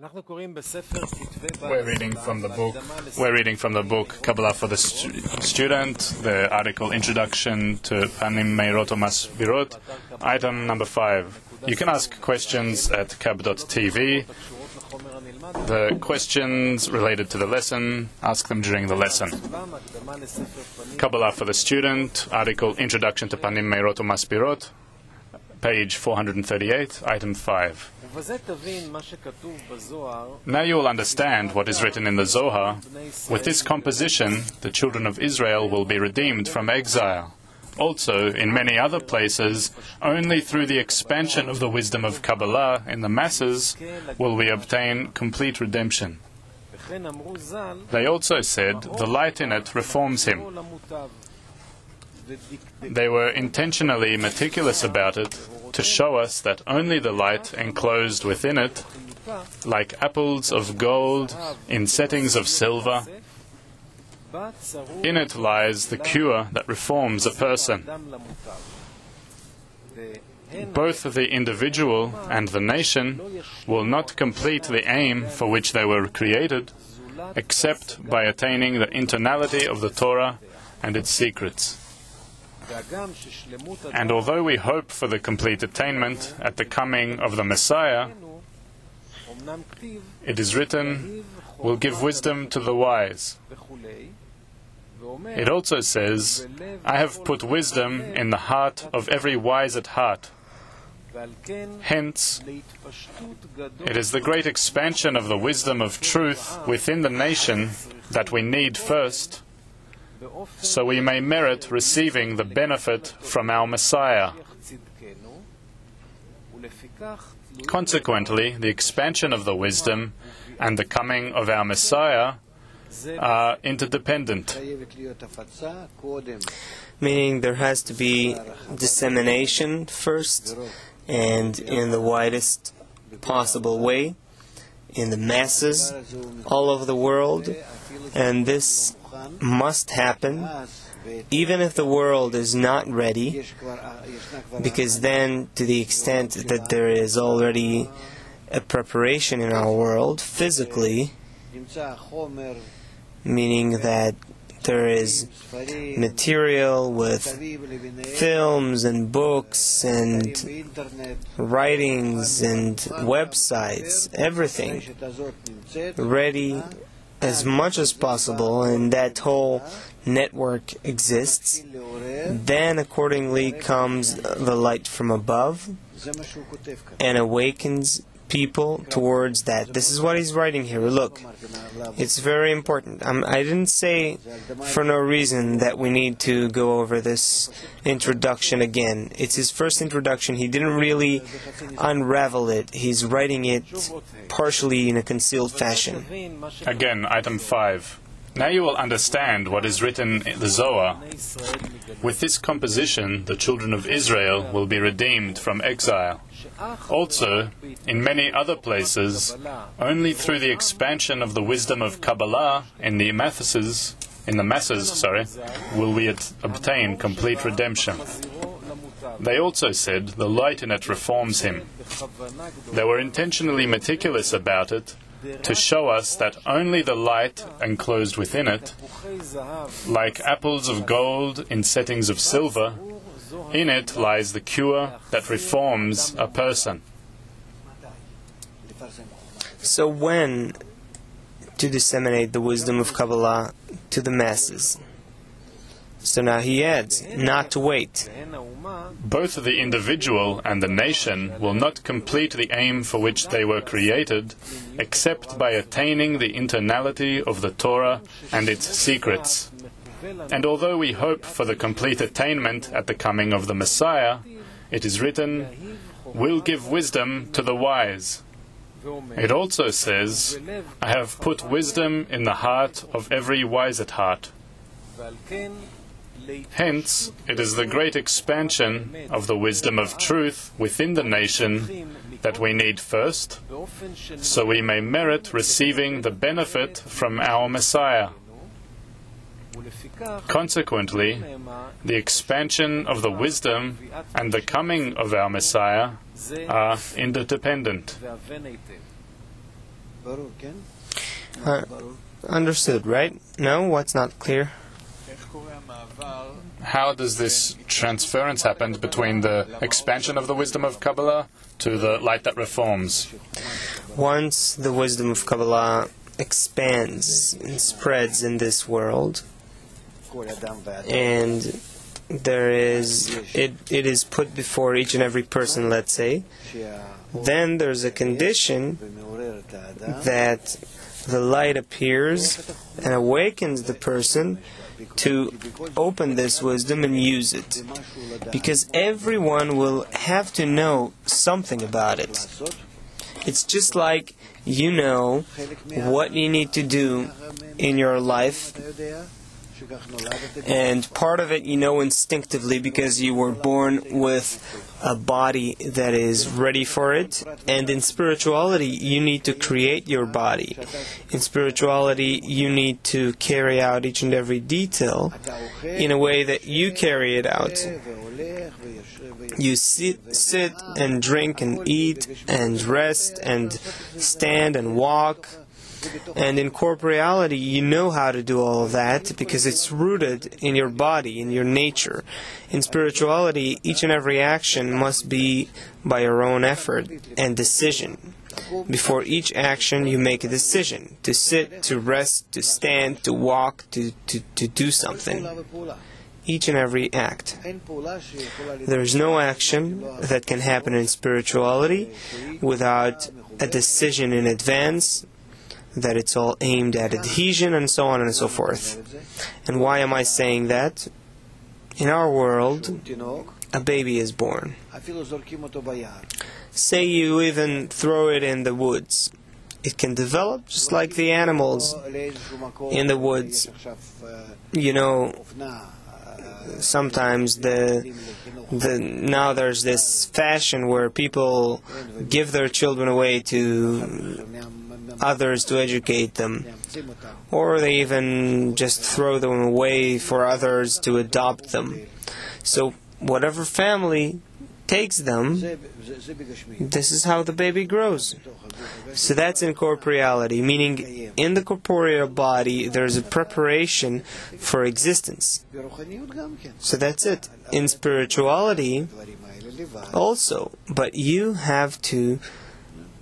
We're reading from the book Kabbalah for the Student, the article Introduction to Panim Meirot Masbirot, item number 5. You can ask questions at kab.tv. The questions related to the lesson, ask them during the lesson. Kabbalah for the Student, article Introduction to Panim Meirot Masbirot, page 438, item 5. Now you will understand what is written in the Zohar. With this composition, the children of Israel will be redeemed from exile. Also, in many other places, only through the expansion of the wisdom of Kabbalah in the masses will we obtain complete redemption. They also said, the light in it reforms him. They were intentionally meticulous about it to show us that only the light enclosed within it, like apples of gold in settings of silver, in it lies the cure that reforms a person. Both the individual and the nation will not complete the aim for which they were created, except by attaining the internality of the Torah and its secrets. And although we hope for the complete attainment at the coming of the Messiah, it is written, will give wisdom to the wise. It also says, I have put wisdom in the heart of every wise at heart. Hence, it is the great expansion of the wisdom of truth within the nation that we need first, so we may merit receiving the benefit from our Messiah. Consequently, the expansion of the wisdom and the coming of our Messiah are interdependent. Meaning there has to be dissemination first, and in the widest possible way, in the masses, all over the world, and this must happen even if the world is not ready, because then, to the extent that there is already a preparation in our world physically, meaning that there is material with films and books and writings and websites, everything ready as much as possible, and that whole network exists, then accordingly comes the light from above and awakens people towards that. This is what he's writing here. Look, it's very important. I didn't say for no reason that we need to go over this introduction again. It's his first introduction. He didn't really unravel it. He's writing it partially in a concealed fashion. Again, item 5. Now you will understand what is written in the Zohar. With this composition, the children of Israel will be redeemed from exile. Also, in many other places, only through the expansion of the wisdom of Kabbalah in the masses, will we obtain complete redemption. They also said, the light in it reforms him. They were intentionally meticulous about it, to show us that only the light enclosed within it, like apples of gold in settings of silver, in it lies the cure that reforms a person. So when to disseminate the wisdom of Kabbalah to the masses? So now he adds, not to wait. Both the individual and the nation will not complete the aim for which they were created, except by attaining the internality of the Torah and its secrets. And although we hope for the complete attainment at the coming of the Messiah, it is written, will give wisdom to the wise. It also says, I have put wisdom in the heart of every wise at heart. Hence, it is the great expansion of the wisdom of truth within the nation that we need first, so we may merit receiving the benefit from our Messiah. Consequently, the expansion of the wisdom and the coming of our Messiah are interdependent. Understood, right? No? What's not clear? How does this transference happen between the expansion of the wisdom of Kabbalah to the light that reforms? Once the wisdom of Kabbalah expands and spreads in this world, and it is put before each and every person, let's say, then there's a condition that the light appears and awakens the person to open this wisdom and use it. Because everyone will have to know something about it. It's just like you know what you need to do in your life, and part of it you know instinctively because you were born with a body that is ready for it. And in spirituality you need to create your body. In spirituality you need to carry out each and every detail in a way that you carry it out. You sit and drink and eat and rest and stand and walk. And in corporeality, you know how to do all of that because it's rooted in your body, in your nature. In spirituality, each and every action must be by your own effort and decision. Before each action, you make a decision to sit, to rest, to stand, to walk, to do something. Each and every act. There is no action that can happen in spirituality without a decision in advance, that it's all aimed at adhesion and so on and so forth. And why am I saying that? In our world, a baby is born. Say you even throw it in the woods. It can develop just like the animals in the woods. You know, sometimes now there's this fashion where people give their children away to others to educate them, or they even just throw them away for others to adopt them. So whatever family takes them, this is how the baby grows. So that's in corporeality, meaning in the corporeal body there's a preparation for existence. So that's it. In spirituality also, but you have to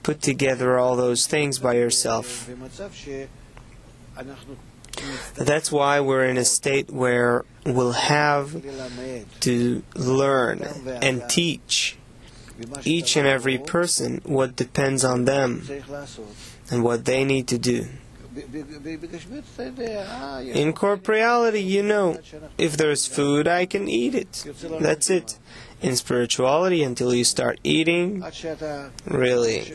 put together all those things by yourself. That's why we're in a state where we'll have to learn and teach each and every person what depends on them and what they need to do. In corporeality, you know, if there's food, I can eat it. That's it. In spirituality, until you start eating, really,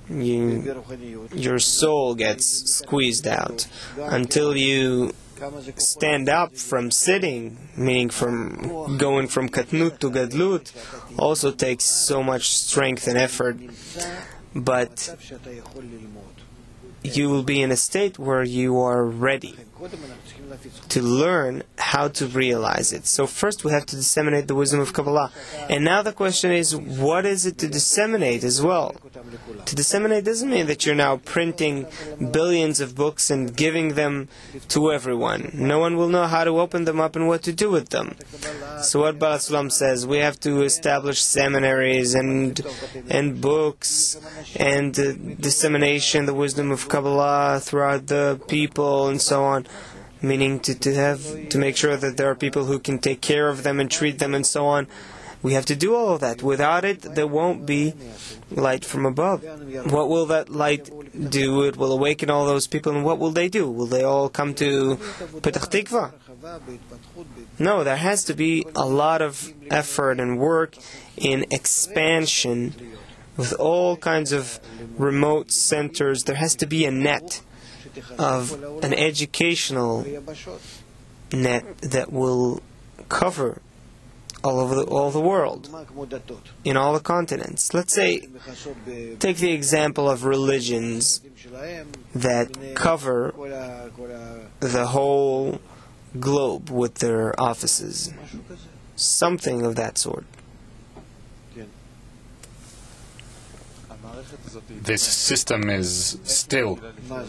your soul gets squeezed out. Until you stand up from sitting, meaning from going from katnut to gadlut, also takes so much strength and effort. But you will be in a state where you are ready to learn how to realize it. So first we have to disseminate the wisdom of Kabbalah. And now the question is, what is it to disseminate as well? To disseminate doesn't mean that you're now printing billions of books and giving them to everyone. No one will know how to open them up and what to do with them. So what Baal Sulam says, we have to establish seminaries and books and dissemination, the wisdom of Kabbalah throughout the people and so on. Meaning to make sure that there are people who can take care of them and treat them and so on. We have to do all of that. Without it, there won't be light from above. What will that light do? It will awaken all those people, and what will they do? Will they all come to Petach Tikva? No, there has to be a lot of effort and work in expansion with all kinds of remote centers. There has to be a net of an educational net that will cover all the world, in all the continents. Let's say, take the example of religions that cover the whole globe with their offices. Something of that sort. this system is still?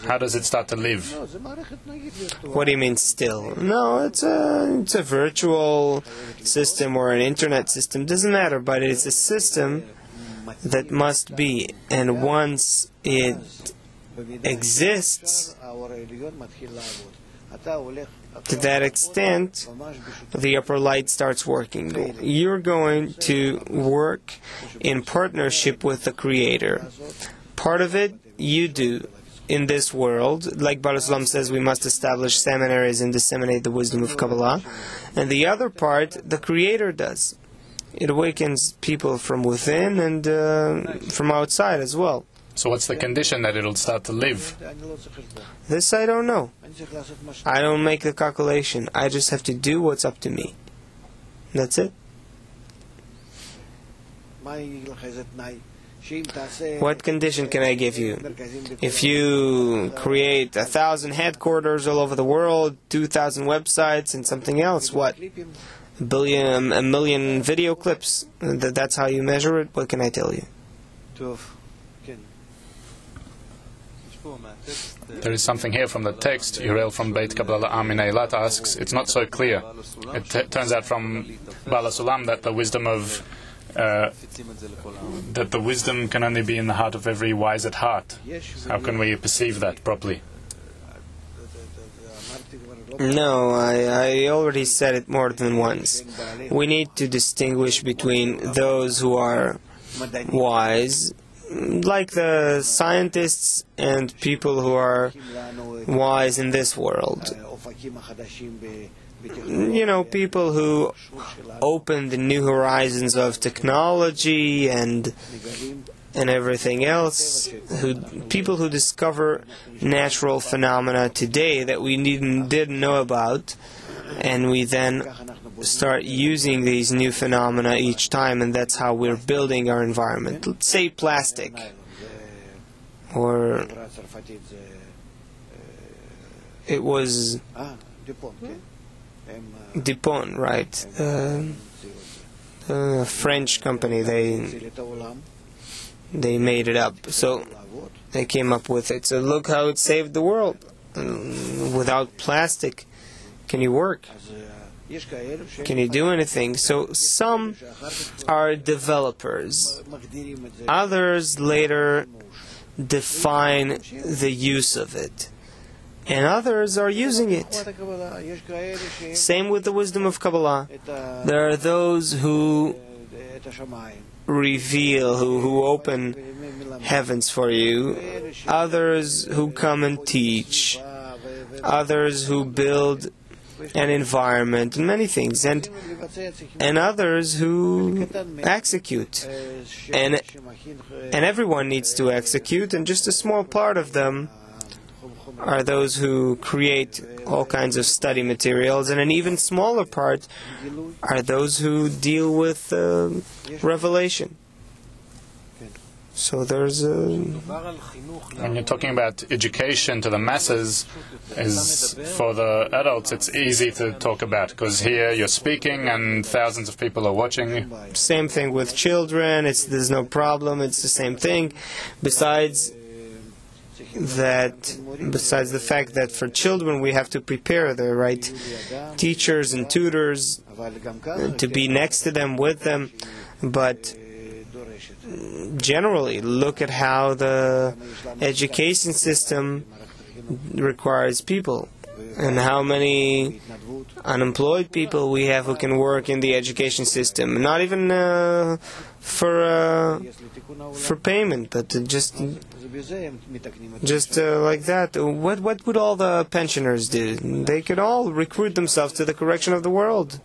How does it start to live? What do you mean still? No, it's a virtual system or an internet system. Doesn't matter, but it's a system that must be. And once it exists, to that extent, the upper light starts working. You're going to work in partnership with the Creator. Part of it you do in this world. Like Baruch Sulam says, we must establish seminaries and disseminate the wisdom of Kabbalah. And the other part, the Creator does. It awakens people from within and from outside as well. So what's the condition that it'll start to live? This I don't know. I don't make the calculation. I just have to do what's up to me. That's it. What condition can I give you? If you create 1,000 headquarters all over the world, 2,000 websites, and something else, what? A million video clips? That's how you measure it? What can I tell you? There is something here from the text. Uriel from Beit Kabbalah Am in Eilat asks, it's not so clear. It turns out from Bala Sulam that the wisdom can only be in the heart of every wise at heart. How can we perceive that properly? No, I already said it more than once. We need to distinguish between those who are wise, like the scientists, and people who are wise in this world. You know, people who open the new horizons of technology and everything else, people who discover natural phenomena today that we didn't know about, and we then start using these new phenomena each time, and that's how we're building our environment. Let's say plastic, or it was Dupont, right? A French company, they made it up. So they came up with it. So look how it saved the world. Without plastic, can you work? Can you do anything? So some are developers. Others later define the use of it. And others are using it. Same with the wisdom of Kabbalah. There are those who reveal, who open heavens for you. Others who come and teach. Others who build an environment and many things, and others who execute, and everyone needs to execute, and just a small part of them are those who create all kinds of study materials, and an even smaller part are those who deal with revelation. So there's When you're talking about education to the masses, for the adults it's easy to talk about, because here you're speaking and thousands of people are watching. Same thing with children, there's no problem, it's the same thing. Besides the fact that for children we have to prepare the right teachers and tutors to be next to them, with them, but generally, look at how the education system requires people, and how many unemployed people we have who can work in the education system. Not even for payment, but just like that. What would all the pensioners do? They could all recruit themselves to the correction of the world.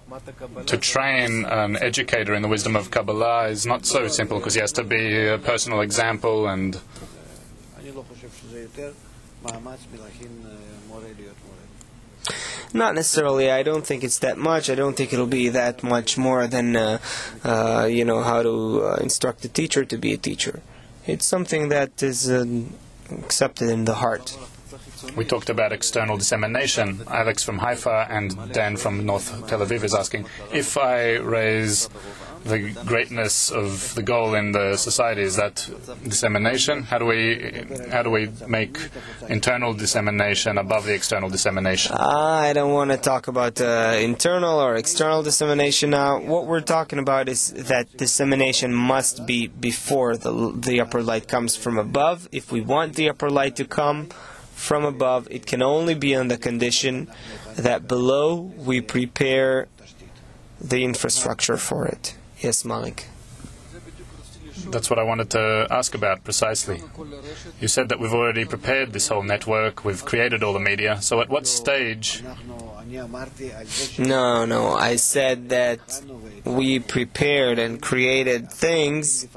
To train an educator in the wisdom of Kabbalah is not so simple, because he has to be a personal example, and not necessarily. I don't think it's that much. I don't think it'll be that much more than how to instruct a teacher to be a teacher. It's something that is accepted in the heart. We talked about external dissemination. Alex from Haifa and Dan from North Tel Aviv is asking, if I raise the greatness of the goal in the society? Is that dissemination? How do we make internal dissemination above the external dissemination? I don't want to talk about internal or external dissemination now. What we're talking about is that dissemination must be before the upper light comes from above. If we want the upper light to come from above, it can only be on the condition that below we prepare the infrastructure for it. Yes, Malik. That's what I wanted to ask about precisely. You said that we've already prepared this whole network, we've created all the media, so at what stage? No, I said that we prepared and created things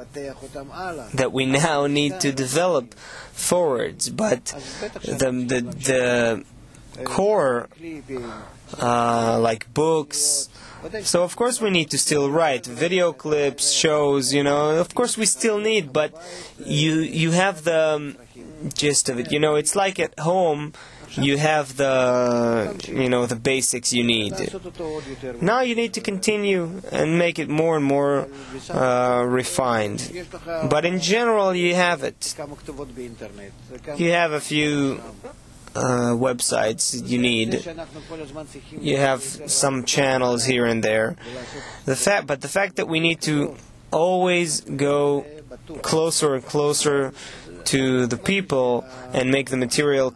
that we now need to develop forwards, but the core, like books. So of course we need to still write video clips, shows, of course we still need, but you have the gist of it. It's like at home you have the basics you need. Now you need to continue and make it more and more refined. But in general you have it. You have a few websites you need. You have some channels here and there. But the fact that we need to always go closer and closer to the people and make the material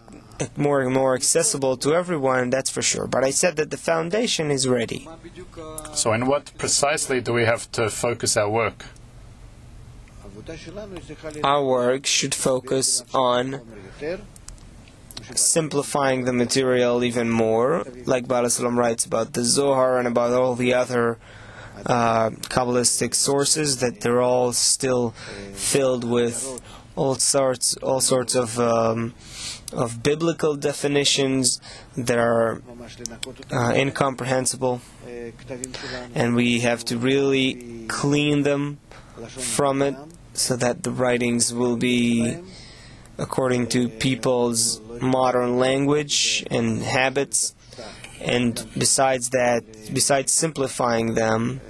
more and more accessible to everyone, that's for sure. But I said that the foundation is ready. So in what precisely do we have to focus our work? Our work should focus on simplifying the material even more, like Baal HaSulam writes about the Zohar and about all the other Kabbalistic sources, that they're all still filled with all sorts of biblical definitions that are incomprehensible, and we have to really clean them from it so that the writings will be according to people's modern language and habits. And besides simplifying them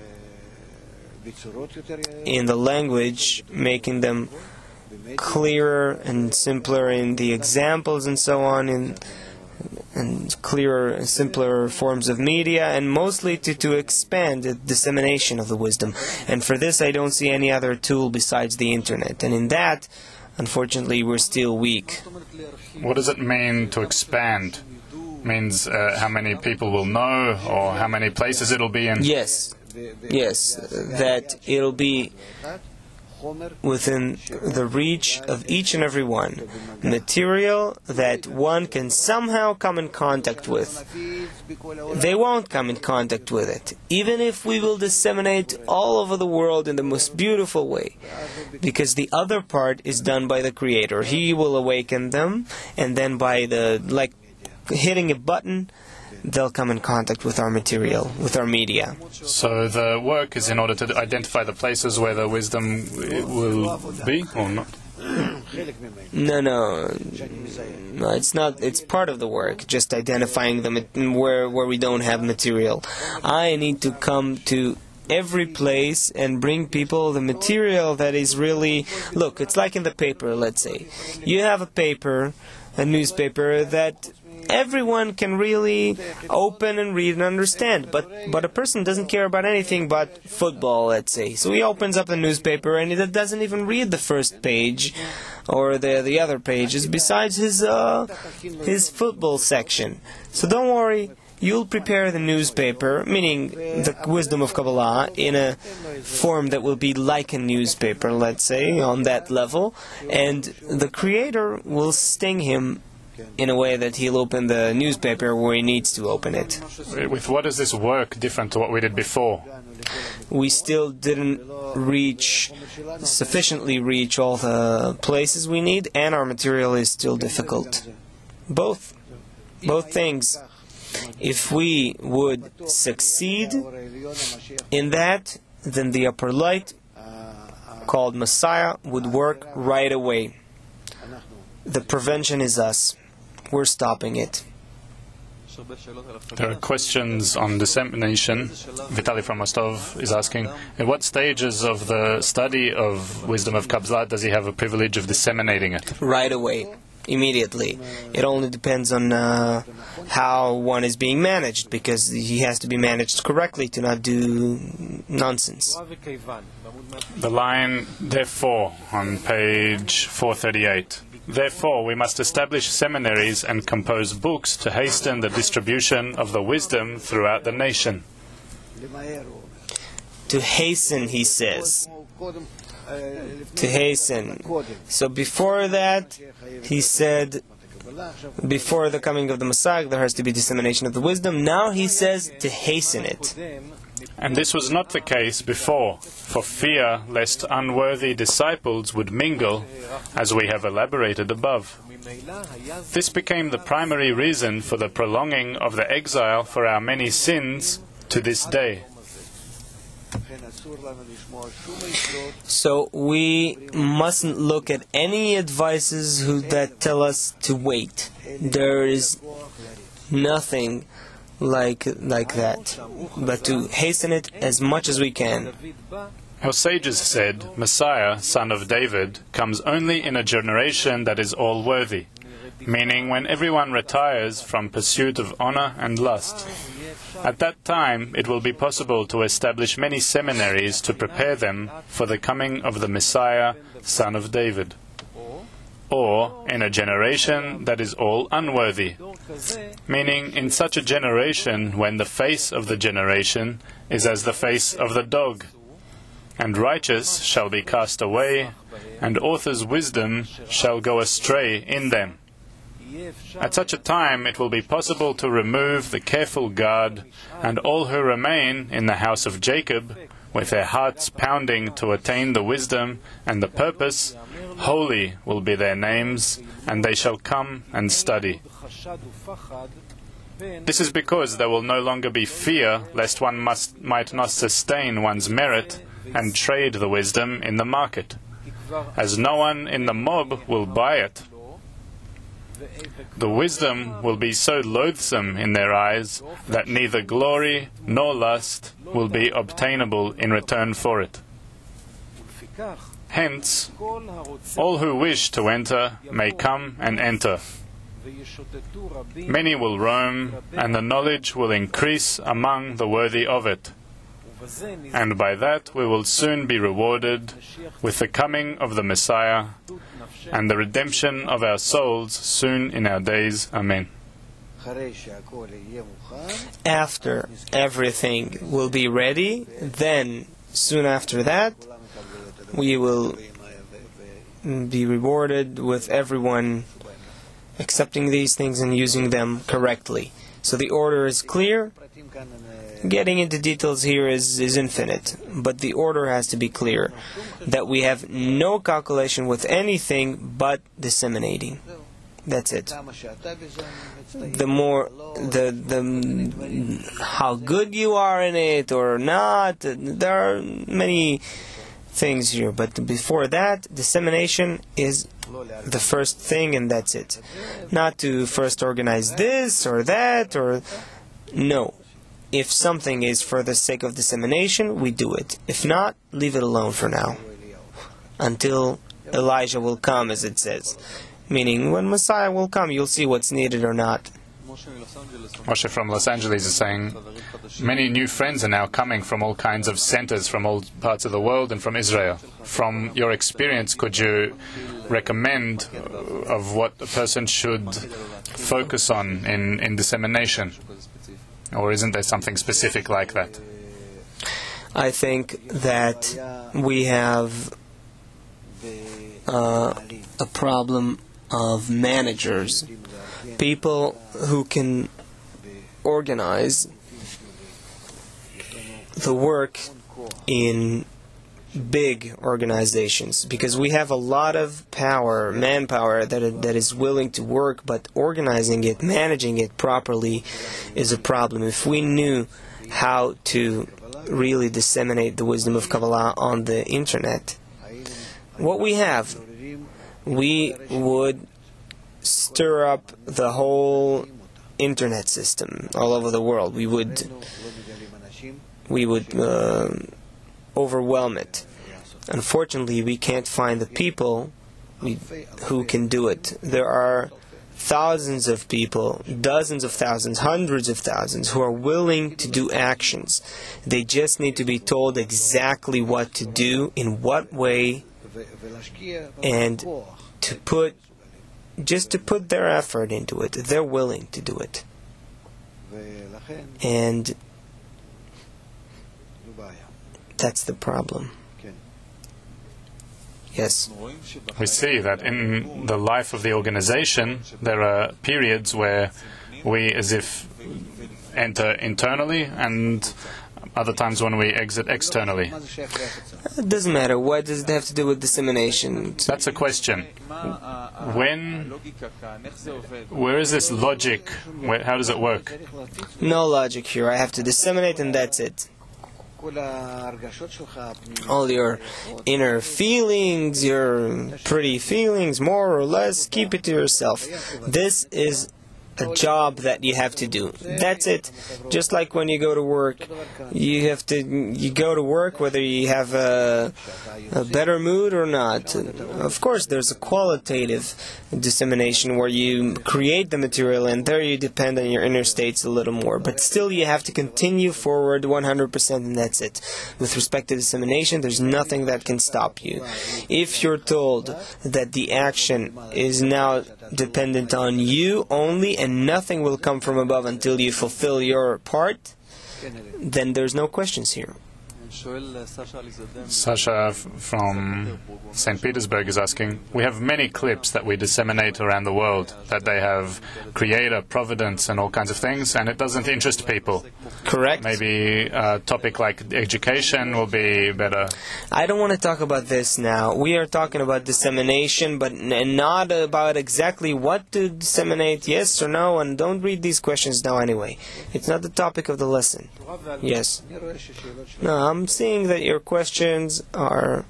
in the language, making them clearer and simpler in the examples and so on, and clearer and simpler forms of media, and mostly to expand the dissemination of the wisdom. And for this I don't see any other tool besides the internet. And in that, unfortunately, we're still weak. What does it mean to expand? Means how many people will know, or how many places it'll be in? Yes, that it'll be within the reach of each and every one. Material that one can somehow come in contact with. They won't come in contact with it, even if we will disseminate all over the world in the most beautiful way, because the other part is done by the Creator. He will awaken them, and then by hitting a button, they'll come in contact with our material, with our media. So the work is in order to identify the places where the wisdom will be, or not? No, it's not. It's part of the work, just identifying them where we don't have material. I need to come to every place and bring people the material that is really... Look, it's like in the paper, let's say. You have a newspaper that everyone can really open and read and understand, but a person doesn't care about anything but football, let's say. So he opens up the newspaper and he doesn't even read the first page or the other pages besides his football section. So don't worry, you'll prepare the newspaper, meaning the wisdom of Kabbalah, in a form that will be like a newspaper, let's say, on that level, and the Creator will sting him in a way that he'll open the newspaper where he needs to open it. With what is this work different to what we did before? We still didn't sufficiently reach all the places we need, and our material is still difficult. Both things. If we would succeed in that, then the upper light, called Messiah, would work right away. The prevention is us. We're stopping it. There are questions on dissemination. Vitaly from Rostov is asking, at what stages of the study of wisdom of Kabbalah does he have a privilege of disseminating it? Right away, immediately. It only depends on how one is being managed, because he has to be managed correctly to not do nonsense. The line, therefore, on page 438. Therefore, we must establish seminaries and compose books to hasten the distribution of the wisdom throughout the nation. To hasten, he says. To hasten. So before that, he said, before the coming of the Messiah, there has to be dissemination of the wisdom. Now he says to hasten it. And this was not the case before, for fear lest unworthy disciples would mingle, as we have elaborated above. This became the primary reason for the prolonging of the exile for our many sins to this day. So we mustn't look at any advices that tell us to wait. There is nothing like that, but to hasten it as much as we can. Our sages said, Messiah, son of David, comes only in a generation that is all worthy, meaning when everyone retires from pursuit of honor and lust. At that time, it will be possible to establish many seminaries to prepare them for the coming of the Messiah, son of David. Or in a generation that is all unworthy, meaning in such a generation when the face of the generation is as the face of the dog, and righteous shall be cast away, and author's wisdom shall go astray in them. At such a time it will be possible to remove the careful guard, and all who remain in the house of Jacob, with their hearts pounding to attain the wisdom and the purpose, holy will be their names, and they shall come and study. This is because there will no longer be fear lest one might not sustain one's merit and trade the wisdom in the market, as no one in the mob will buy it. The wisdom will be so loathsome in their eyes that neither glory nor lust will be obtainable in return for it. Hence, all who wish to enter may come and enter. Many will roam, and the knowledge will increase among the worthy of it. And by that we will soon be rewarded with the coming of the Messiah and the redemption of our souls soon in our days. Amen. After everything will be ready, then, soon after that, we will be rewarded with everyone accepting these things and using them correctly. So the order is clear. Getting into details here is infinite, but the order has to be clear, that we have no calculation with anything but disseminating. That's it. How good you are in it or not, there are many things here, but before that, dissemination is the first thing, and that's it. Not to first organize this or that, or no. If something is for the sake of dissemination, we do it. If not, leave it alone for now, until Elijah will come, as it says. Meaning, when Messiah will come, you'll see what's needed or not. Moshe from Los Angeles is saying, many new friends are now coming from all kinds of centers from all parts of the world and from Israel. From your experience, could you recommend of what a person should focus on in dissemination? Or isn't there something specific like that? I think that we have a problem of managers, people who can organize the work in big organizations, because we have a lot of power, manpower that is willing to work, but organizing it, managing it properly is a problem. If we knew how to really disseminate the wisdom of Kabbalah on the internet, what we have, we would stir up the whole internet system all over the world. We would overwhelm it. Unfortunately, we can't find the people who can do it. There are thousands of people, dozens of thousands, hundreds of thousands who are willing to do actions. They just need to be told exactly what to do, in what way, and to put their effort into it. They're willing to do it. And that's the problem. Yes. We see that in the life of the organization, there are periods where we as if enter internally and other times when we exit externally. It doesn't matter. What does it have to do with dissemination? That's a question. Where is this logic? How does it work? No logic here. I have to disseminate and that's it. All your inner feelings, your pretty feelings, more or less, keep it to yourself. This is a job that you have to do. That's it. Just like when you go to work, you go to work whether you have a better mood or not. Of course, there's a qualitative dissemination where you create the material and there you depend on your inner states a little more. But still, you have to continue forward 100% and that's it. With respect to dissemination, there's nothing that can stop you. If you're told that the action is now dependent on you only and nothing will come from above until you fulfill your part, then there's no questions here. Sasha from St. Petersburg is asking, we have many clips that we disseminate around the world, that they have creator, providence and all kinds of things, and it doesn't interest people. Correct. Maybe a topic like education will be better. I don't want to talk about this now. We are talking about dissemination, but not about exactly what to disseminate, yes or no, and don't read these questions now anyway. It's not the topic of the lesson. Yes. No, I'm seeing that your questions are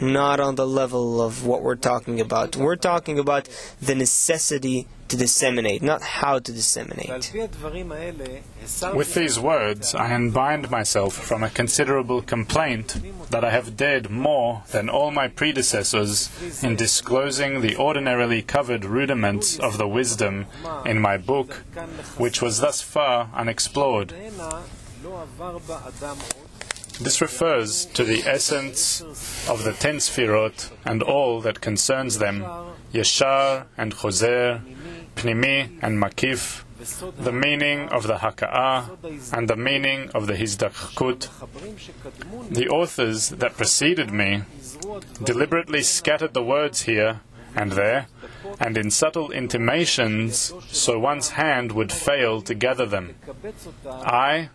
not on the level of what we're talking about. We're talking about the necessity to disseminate, not how to disseminate. With these words, I unbind myself from a considerable complaint that I have dared more than all my predecessors in disclosing the ordinarily covered rudiments of the wisdom in my book, which was thus far unexplored. This refers to the essence of the 10 Sfirot and all that concerns them, Yeshar and Choser, Pnimi and Makif, the meaning of the Haka'ah and the meaning of the Hizdachkut. The authors that preceded me deliberately scattered the words here and there, and in subtle intimations, so one's hand would fail to gather them. I,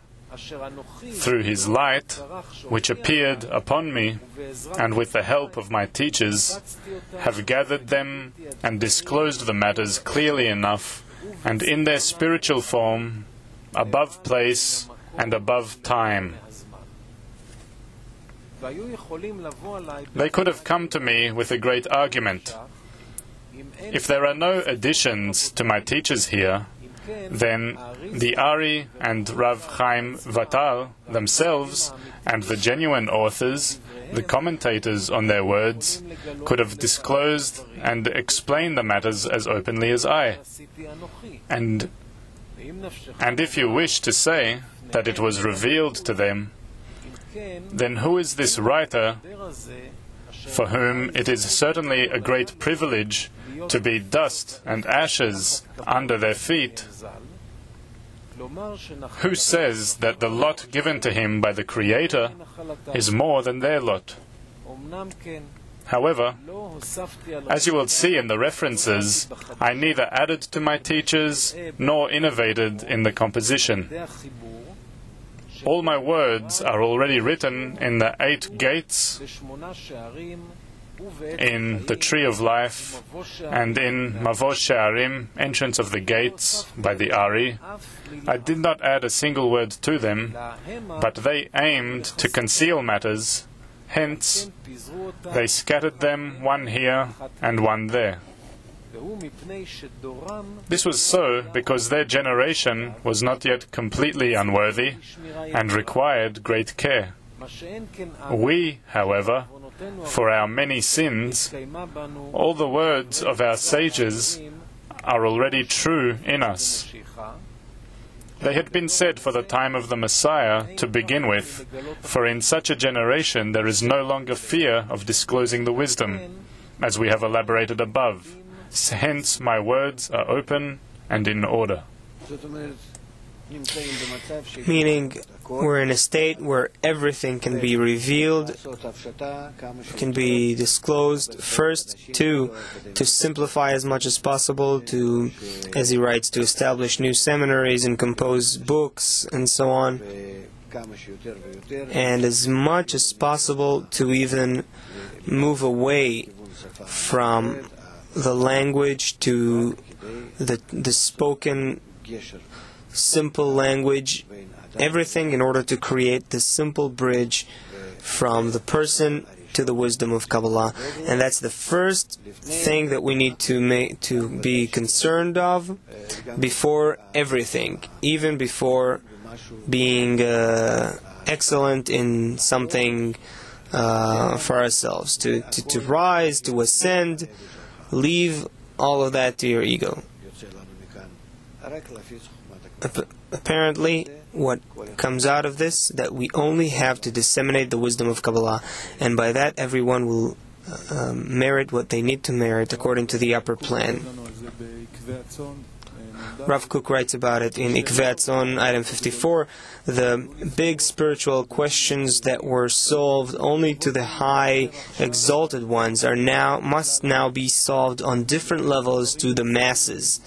through his light, which appeared upon me, and with the help of my teachers, have gathered them and disclosed the matters clearly enough, and in their spiritual form, above place and above time. They could have come to me with a great argument. If there are no additions to my teachers here, then the Ari and Rav Chaim Vatal themselves and the genuine authors, the commentators on their words, could have disclosed and explained the matters as openly as I. And if you wish to say that it was revealed to them, then who is this writer for whom it is certainly a great privilege to be dust and ashes under their feet? Who says that the lot given to him by the Creator is more than their lot? However, as you will see in the references, I neither added to my teachers nor innovated in the composition. All my words are already written in the 8 gates, in the Tree of Life, and in Mavosh She'arim, entrance of the gates, by the Ari. I did not add a single word to them, but they aimed to conceal matters, hence they scattered them one here and one there. This was so because their generation was not yet completely unworthy and required great care. We, however, for our many sins, all the words of our sages are already true in us. They had been said for the time of the Messiah to begin with, for in such a generation there is no longer fear of disclosing the wisdom, as we have elaborated above. Hence my words are open and in order. Meaning, we're in a state where everything can be revealed, can be disclosed. First, to simplify as much as possible, to, as he writes, to establish new seminaries and compose books and so on. And as much as possible to even move away from the language to the spoken simple language, everything in order to create this simple bridge from the person to the wisdom of Kabbalah. And that's the first thing that we need to be concerned of before everything, even before being excellent in something for ourselves, to rise, to ascend. Leave all of that to your ego. Apparently, what comes out of this, that we only have to disseminate the wisdom of Kabbalah, and by that everyone will merit what they need to merit according to the upper plan. Rav Kook writes about it in Ikvei Atzon, item 54. The big spiritual questions that were solved only to the high, exalted ones must now be solved on different levels to the masses,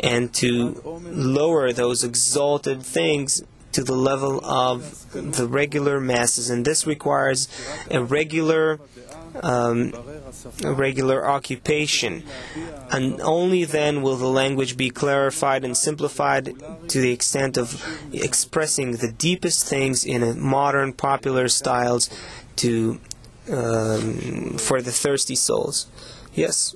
and to lower those exalted things to the level of the regular masses. And this requires a regular occupation, and only then will the language be clarified and simplified to the extent of expressing the deepest things in a modern, popular styles for the thirsty souls. Yes,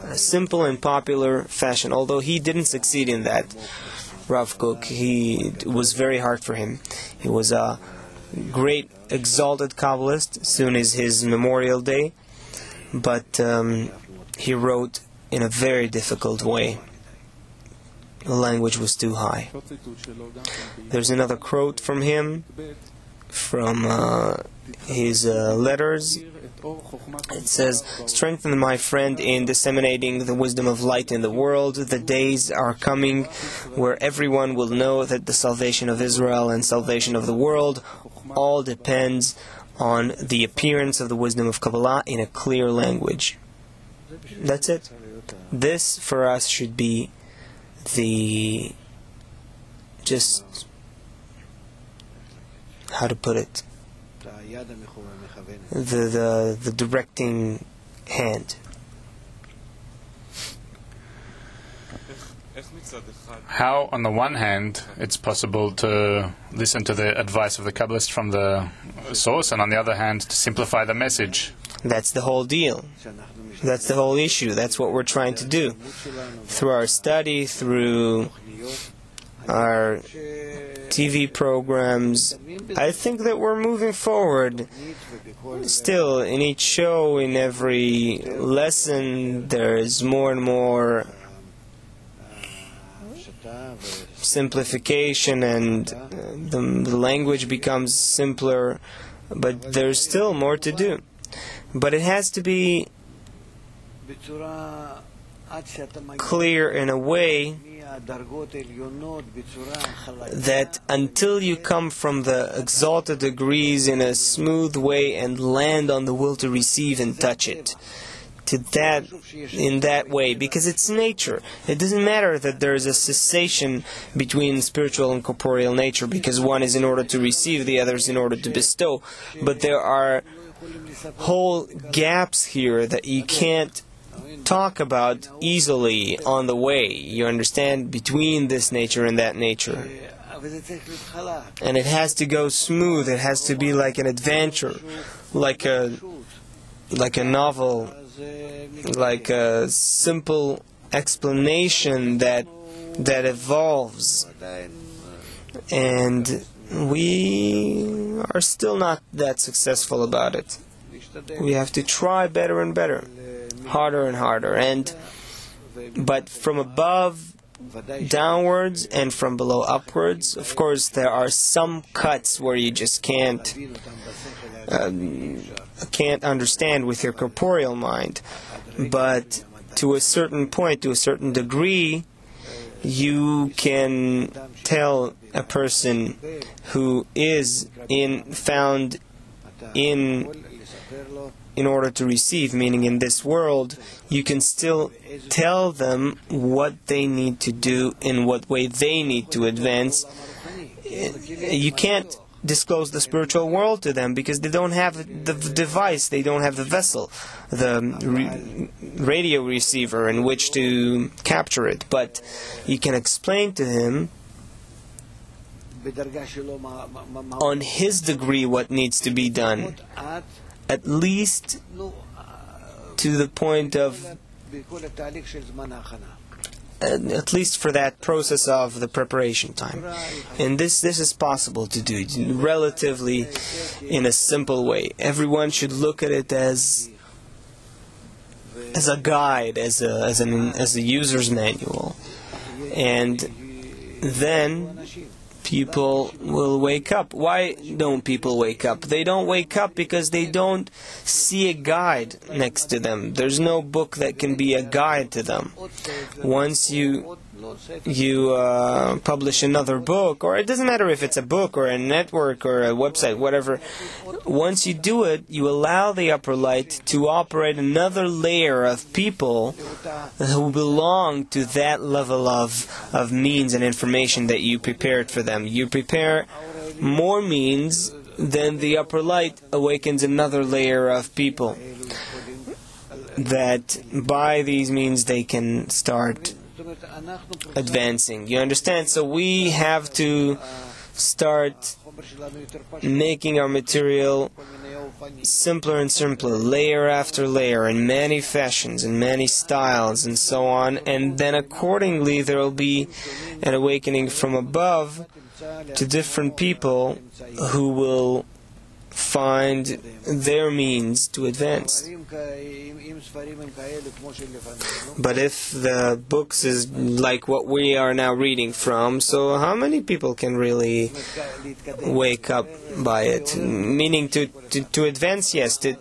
a simple and popular fashion. Although he didn't succeed in that, Rav Kook, it was very hard for him. He was a great exalted Kabbalist. Soon is his memorial day, but he wrote in a very difficult way. The language was too high. There's another quote from him, from his letters. It says, "Strengthen my friend in disseminating the wisdom of light in the world. The days are coming where everyone will know that the salvation of Israel and salvation of the world all depends on the appearance of the wisdom of Kabbalah in a clear language." That's it. This, for us, should be how to put it, the directing hand. How, on the one hand, it's possible to listen to the advice of the Kabbalist from the source, and on the other hand, to simplify the message? That's the whole deal. That's the whole issue. That's what we're trying to do. Through our study, through our TV programs, I think that we're moving forward. Still, in each show, in every lesson, there is more and more simplification, and the language becomes simpler, but there's still more to do. But it has to be clear in a way that until you come from the exalted degrees in a smooth way and land on the will to receive and touch it, in that way, because it's nature. It doesn't matter that there is a cessation between spiritual and corporeal nature, because one is in order to receive, the other is in order to bestow. But there are whole gaps here that you can't talk about easily on the way, you understand, between this nature and that nature. And it has to go smooth. It has to be like an adventure, like a novel, like a simple explanation that evolves, and we are still not that successful about it. We have to try better and better, harder and harder, but from above downwards and from below upwards, of course there are some cuts where you just can't understand with your corporeal mind, but to a certain point, to a certain degree, you can tell a person who is found in order to receive, meaning in this world, you can still tell them what they need to do, in what way they need to advance. You can't disclose the spiritual world to them because they don't have the device, they don't have the vessel, the radio receiver in which to capture it. But you can explain to him on his degree what needs to be done, at least to the point of, at least for that process of the preparation time. And this is possible to do relatively in a simple way. Everyone should look at it as a guide, as a user's manual, and then people will wake up. Why don't people wake up? They don't wake up because they don't see a guide next to them. There's no book that can be a guide to them. Once you publish another book, or it doesn't matter if it's a book or a network or a website, whatever, once you do it, you allow the upper light to operate another layer of people who belong to that level of means and information that you prepared for them. You prepare more means, then the upper light awakens another layer of people that by these means they can start advancing. You understand? So we have to start making our material simpler and simpler, layer after layer, in many fashions, in many styles, and so on. And then accordingly there will be an awakening from above to different people who will find their means to advance. But if the books is like what we are now reading from, so how many people can really wake up by it? Meaning to advance, yes, to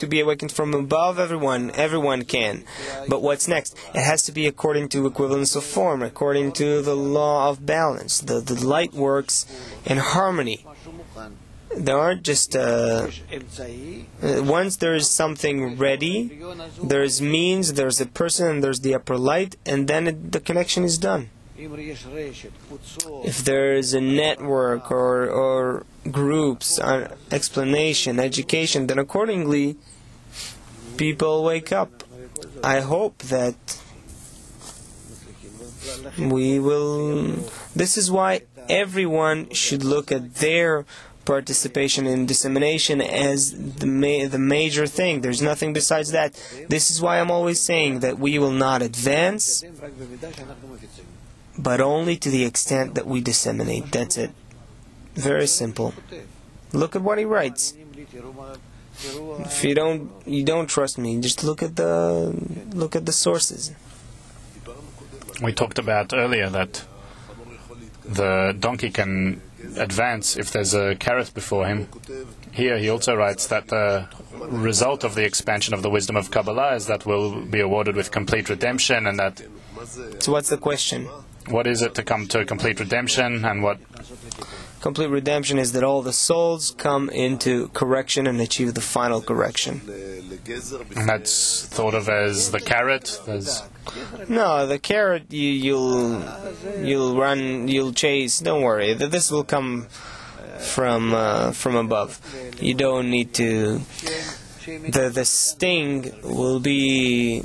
be awakened from above, everyone can. But what's next? It has to be according to equivalence of form, according to the law of balance. The light works in harmony. There aren't just once there is something ready, there is means, there's a person, and there's the upper light, and then the connection is done. If there is a network or groups, explanation, education, then accordingly people wake up. I hope that we will. This is why everyone should look at their participation in dissemination as the major thing. There's nothing besides that. This is why I'm always saying that we will not advance, but only to the extent that we disseminate. That's it. Very simple. Look at what he writes. If you don't trust me, just look at the sources. We talked about earlier that the donkey can advance if there's a carrot before him. Here he also writes that the result of the expansion of the wisdom of Kabbalah is that we'll be awarded with complete redemption, and that... So what's the question? What is it to come to complete redemption, and what... Complete redemption is that all the souls come into correction and achieve the final correction. And that's thought of as the carrot? No, the carrot you'll run, you'll chase. Don't worry, this will come from above. You don't need to. The sting will be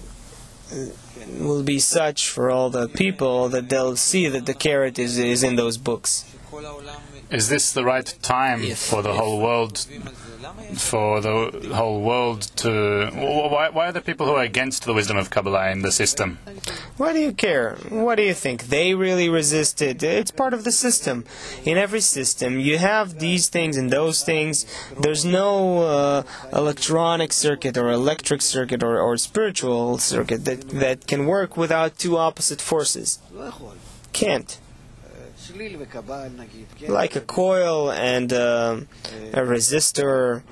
such for all the people that they'll see that the carrot is in those books. Is this the right time for the whole world? For the whole world to... Why are the people who are against the wisdom of Kabbalah in the system? Why do you care? What do you think? They really resisted. It's part of the system. In every system, you have these things and those things. There's no electronic circuit or electric circuit or spiritual circuit that can work without two opposite forces. Can't. Like a coil and a resistor,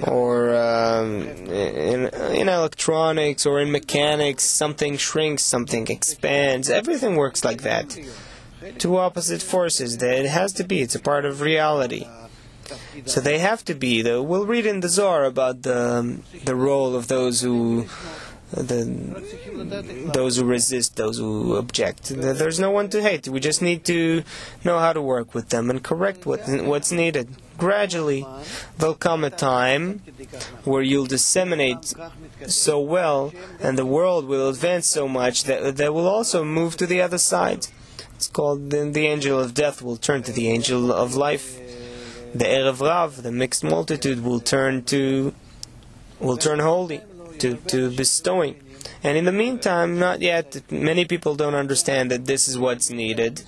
or in electronics or in mechanics, something shrinks, something expands. Everything works like that. Two opposite forces. It has to be. It's a part of reality. So they have to be. We'll read in the Zohar about the role of those who resist, those who object. There's no one to hate. We just need to know how to work with them and correct what's needed. Gradually, there'll come a time where you'll disseminate so well, and the world will advance so much that they will also move to the other side. It's called the angel of death will turn to the angel of life. The Erev Rav, the mixed multitude, will turn holy, to bestowing. And in the meantime, not yet. Many people don't understand that this is what's needed.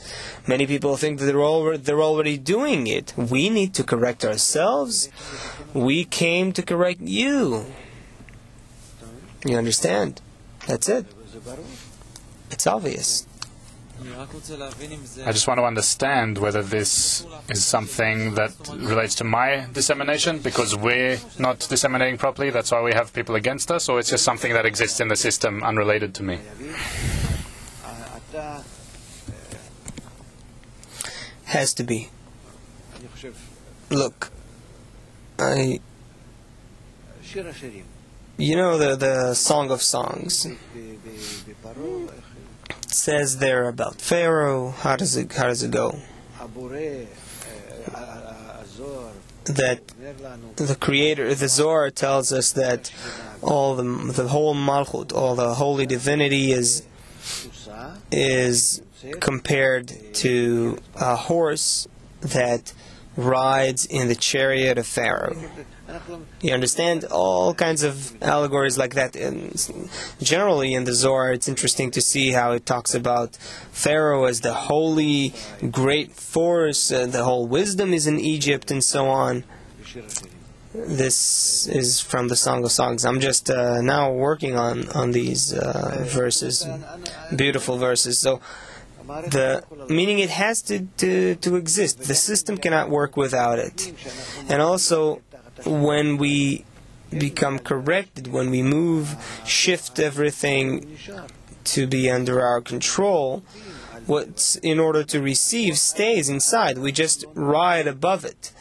Many people think that they're already doing it. We need to correct ourselves. We came to correct you. You understand? That's it. It's obvious. I just want to understand whether this is something that relates to my dissemination, because we're not disseminating properly, that's why we have people against us, or it's just something that exists in the system unrelated to me. Has to be. Look, you know the Song of Songs. It says there about Pharaoh. How does it go? That the Creator, the Zohar tells us that all the whole Malchut, all the holy divinity is compared to a horse that rides in the chariot of Pharaoh. You understand? All kinds of allegories like that. And generally in the Zohar, it's interesting to see how it talks about Pharaoh as the holy, great force, the whole wisdom is in Egypt, and so on. This is from the Song of Songs. I'm just now working on these verses, beautiful verses. So, the meaning it has to exist. The system cannot work without it. And also, when we become corrected, when we shift everything to be under our control, what's in order to receive stays inside. We just ride above it.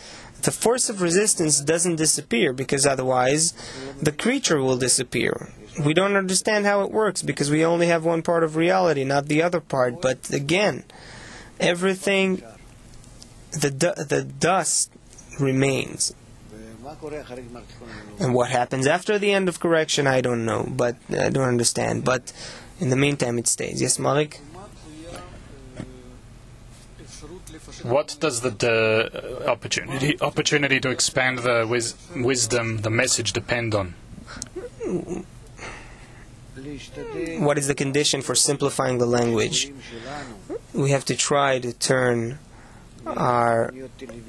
The force of resistance doesn't disappear, because otherwise the creature will disappear. We don't understand how it works because we only have one part of reality, not the other part. But again, everything, the dust remains. And what happens after the end of correction, I don't know, but I don't understand. But in the meantime, it stays. Yes, Malik? What does the opportunity to expand the wisdom, the message, depend on? What is the condition for simplifying the language? We have to try to turn our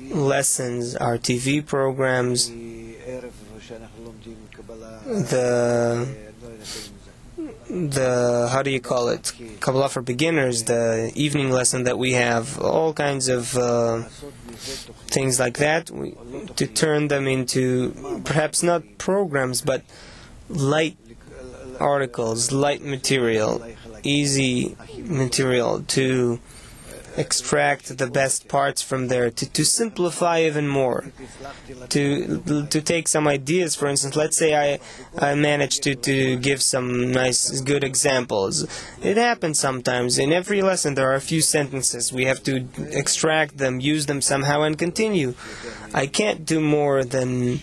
lessons, our TV programs, the how do you call it? Kabbalah for beginners, the evening lesson that we have, all kinds of things like that, to turn them into perhaps not programs, but light articles, light material, easy material, to extract the best parts from there, to simplify even more, to take some ideas. For instance, let's say I managed to give some nice, good examples. It happens sometimes. In every lesson there are a few sentences. We have to extract them, use them somehow, and continue. I can't do more than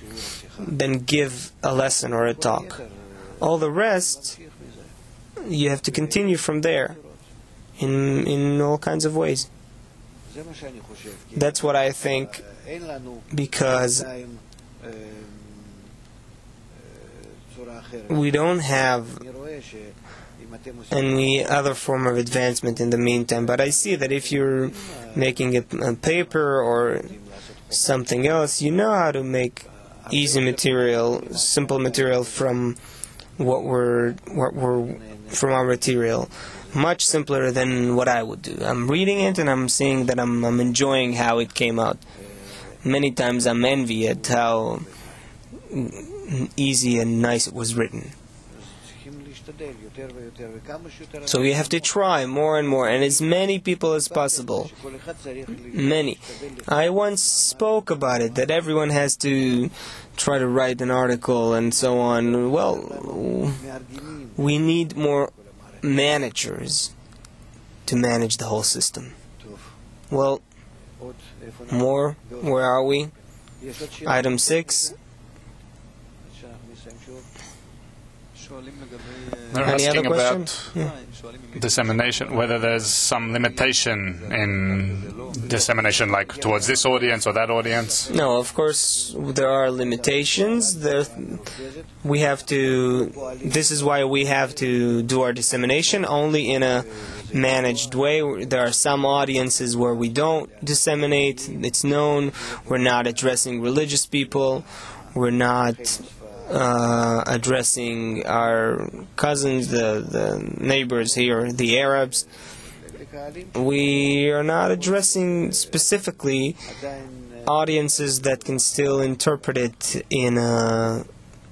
give a lesson or a talk. All the rest, you have to continue from there. In all kinds of ways. That's what I think, because we don't have any other form of advancement in the meantime. But I see that if you're making a paper or something else, you know how to make easy material, simple material from from our material, much simpler than what I would do. I'm reading it and I'm seeing that I'm enjoying how it came out. Many times I'm envy at how easy and nice it was written. So we have to try more and more, and as many people as possible. Many. I once spoke about it, that everyone has to try to write an article and so on. Well, we need more managers to manage the whole system. Well, more. Where are we? Item 6. They're Any asking other about question? dissemination, whether there's some limitation in dissemination, like towards this audience or that audience. No, of course there are limitations. We have to. This is why we have to do our dissemination only in a managed way. There are some audiences where we don't disseminate. It's known. We're not addressing religious people. We're not addressing our cousins, the neighbors here, the Arabs. We are not addressing specifically audiences that can still interpret it in an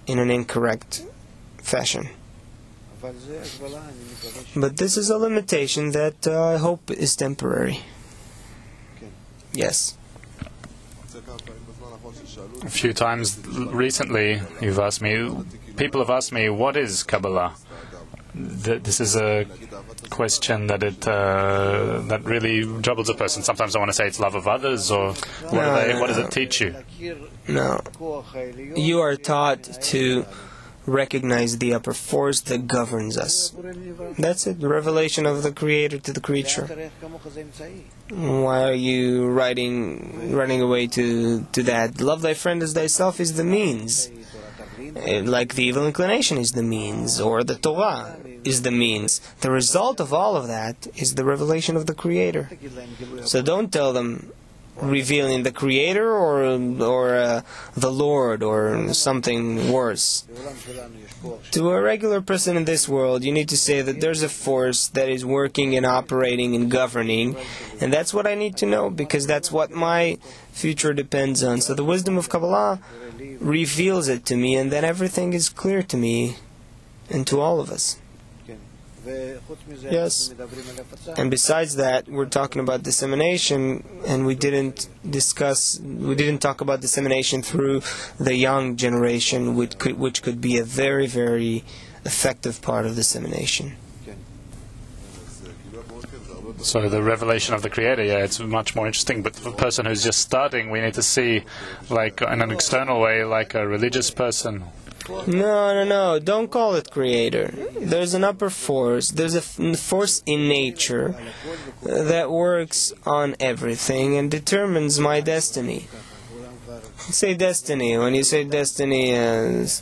incorrect fashion. But this is a limitation that I hope is temporary. Yes. A few times recently, people have asked me, what is Kabbalah? This is a question that that really troubles a person. Sometimes I want to say it's love of others, or what does it teach you? No. You are taught to recognize the upper force that governs us. That's it, the revelation of the Creator to the creature. Why are you running away to that? Love thy friend as thyself is the means. Like the evil inclination is the means, or the Torah is the means. The result of all of that is the revelation of the Creator. So don't tell them revealing the Creator or the Lord or something worse. To a regular person in this world, you need to say that there's a force that is working and operating and governing, and that's what I need to know, because that's what my future depends on. So the wisdom of Kabbalah reveals it to me, and then everything is clear to me and to all of us. Yes. And besides that, we're talking about dissemination, and we didn't talk about dissemination through the young generation, which could be a very, very effective part of dissemination. So the revelation of the Creator, it's much more interesting. But for a person who's just starting, we need to see, like in an external way, like a religious person. No. Don't call it Creator. There's an upper force. There's a force in nature that works on everything and determines my destiny. Say destiny. When you say destiny,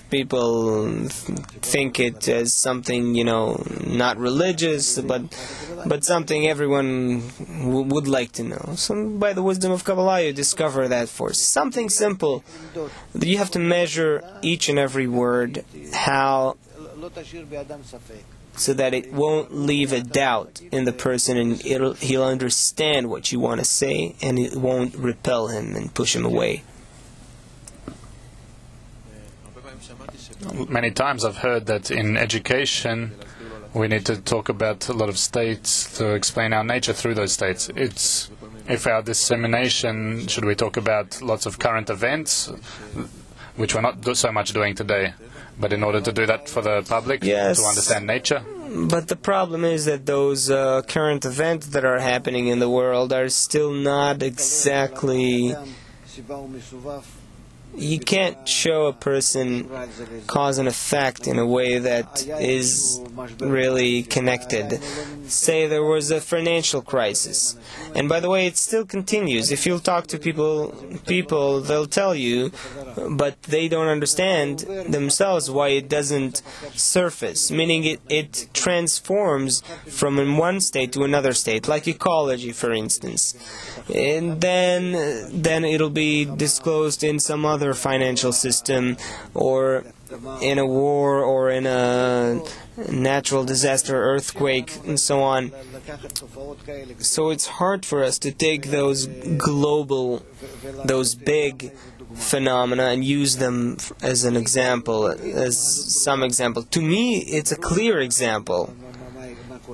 people think it as something, not religious, but something everyone would like to know. So by the wisdom of Kabbalah, you discover that force. Something simple. You have to measure each and every word, how, so that it won't leave a doubt in the person, and he'll understand what you want to say, and it won't repel him and push him away. Many times I've heard that in education we need to talk about a lot of states to explain our nature through those states. If our dissemination, should we talk about lots of current events, which we're not so much doing today, but in order to do that for the public, yes, to understand nature? But the problem is that those current events that are happening in the world are still not exactly... You can't show a person cause and effect in a way that is really connected. say there was a financial crisis. And by the way, it still continues. If you'll talk to people, they'll tell you, but they don't understand themselves why it doesn't surface, meaning it transforms from in one state to another state, like ecology, for instance. And then it'll be disclosed in some other financial system, or in a war, or in a natural disaster, earthquake, and so on. So it's hard for us to take those big phenomena and use them as an example, as some example. To me, it's a clear example.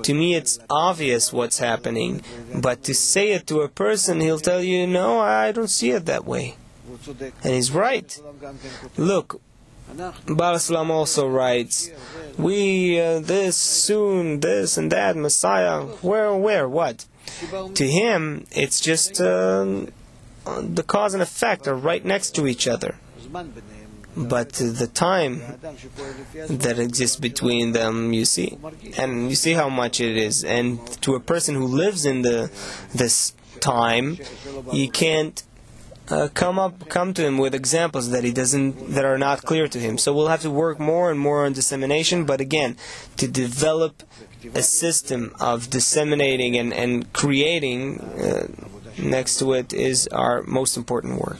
To me, it's obvious what's happening. But to say it to a person, he'll tell you, no, I don't see it that way. And he's right. Look, Baal Salam also writes, we, this, soon, this and that, Messiah, where, what? To him, it's just the cause and effect are right next to each other. But the time that exists between them, you see, and you see how much it is. And to a person who lives in this time, you can't come to him with examples that are not clear to him. So we'll have to work more and more on dissemination, but again, to develop a system of disseminating and creating next to it is our most important work.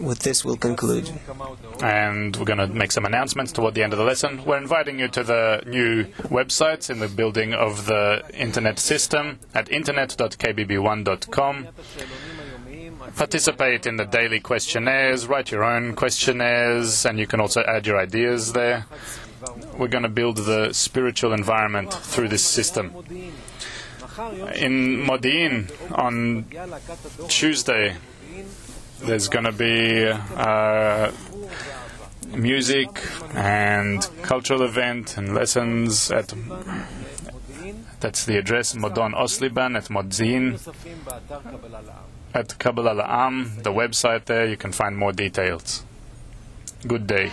With this, we'll conclude. And we're going to make some announcements toward the end of the lesson. We're inviting you to the new websites in the building of the internet system at internet.kbb1.com. Participate in the daily questionnaires, write your own questionnaires, and you can also add your ideas there. We're going to build the spiritual environment through this system. In Modi'in, on Tuesday, there's going to be music and cultural event and lessons at, that's the address, Modon Osliban at Modi'in, at Kabbalahinfo, the website there, you can find more details. Good day.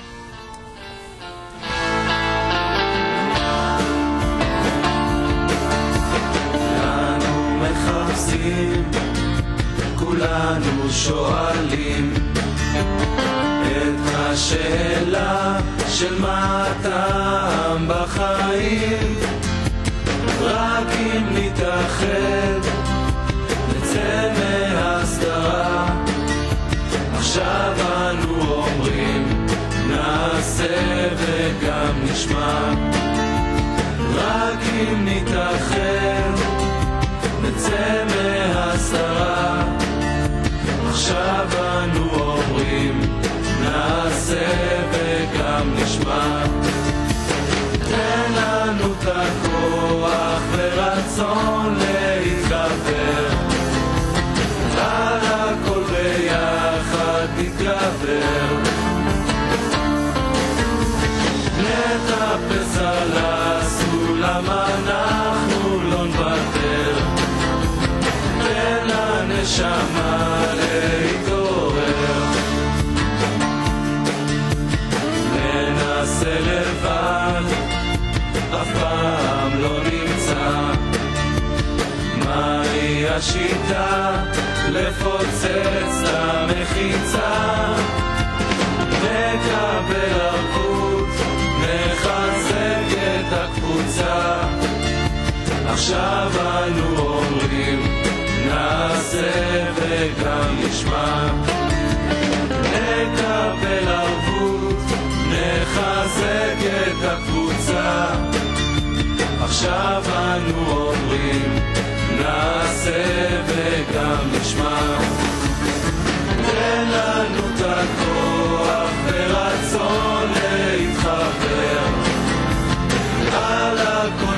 כולנו שואלים את השאלה של מה הטעם בחיים, רק אם נתאחד נצא מהסתרה. עכשיו אנו אומרים נעשה וגם נשמע, רק אם נתאחד נצא מהסתרה. עכשיו אנו אומרים נעשה וגם נשמע. תן לנו את הכוח ורצון להתגבר, על הכל ביחד נתגבר. נטפס על הסולם, אנחנו לא נוותר. תן לנשמה להתעורר, ננסה לבד, אף פעם לא נמצא. מהי השיטה לפוצץ את המחיצה? נקבל ערבות, נחזק את הקבוצה. עכשיו אנו אומרים נעשה וגם נשמע, נקבל ערבות, נחזק את הקבוצה. עכשיו אנו אומרים נעשה וגם נשמע. תן לנו את הכוח ורצון להתחבר, על הכל